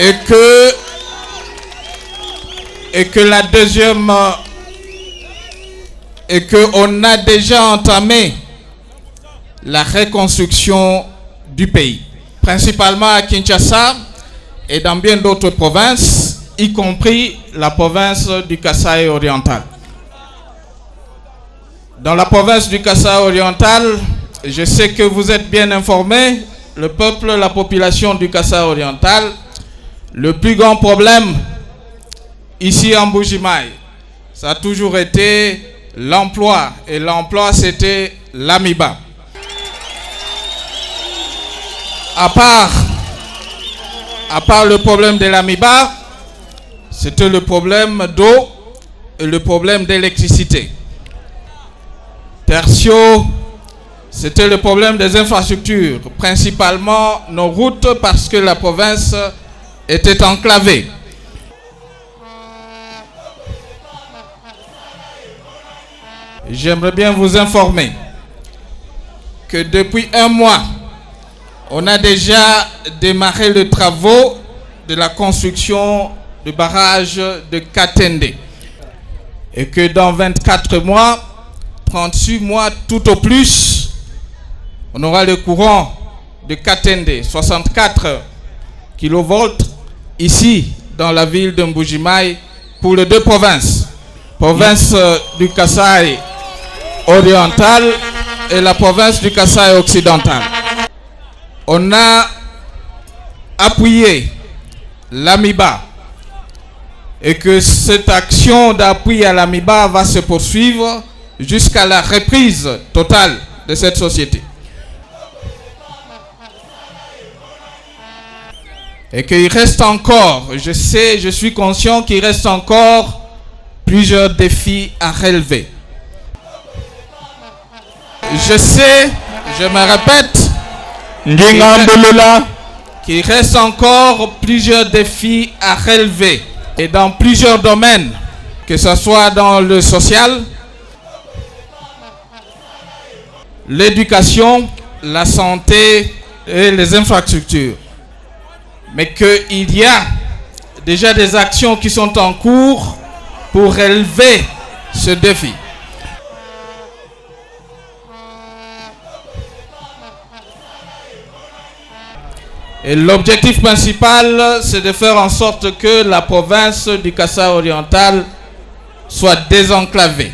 et que la deuxième, et qu'on a déjà entamé la reconstruction du pays, principalement à Kinshasa et dans bien d'autres provinces, y compris la province du Kasaï oriental. Dans la province du Kasaï oriental, je sais que vous êtes bien informés, le peuple, la population du Kasaï oriental, le plus grand problème ici en Mbuji-Mayi, ça a toujours été l'emploi, et l'emploi c'était l'AMIBA. À part le problème de l'AMIBA, c'était le problème d'eau et le problème d'électricité. Tertio, c'était le problème des infrastructures, principalement nos routes, parce que la province était enclavée. J'aimerais bien vous informer que depuis un mois, on a déjà démarré les travaux de la construction du barrage de Katende. Et que dans 24 mois, 38 mois tout au plus, on aura le courant de Katende, 64 kV, ici dans la ville de Mbuji-Mayi pour les deux provinces. Province du Kasaï oriental et la province du Kasaï occidental. On a appuyé l'AMIBA et que cette action d'appui à l'AMIBA va se poursuivre jusqu'à la reprise totale de cette société. Et qu'il reste encore, je sais, je suis conscient qu'il reste encore plusieurs défis à relever. Je sais, je me répète, qu'il reste encore plusieurs défis à relever. Et dans plusieurs domaines, que ce soit dans le social, l'éducation, la santé et les infrastructures. Mais qu'il y a déjà des actions qui sont en cours pour relever ce défi. Et l'objectif principal, c'est de faire en sorte que la province du Kasaï oriental soit désenclavée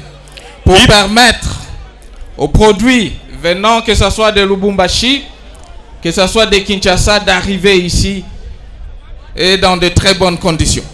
pour permettre aux produits venant, que ce soit de Lubumbashi, que ce soit de Kinshasa, d'arriver ici et dans de très bonnes conditions.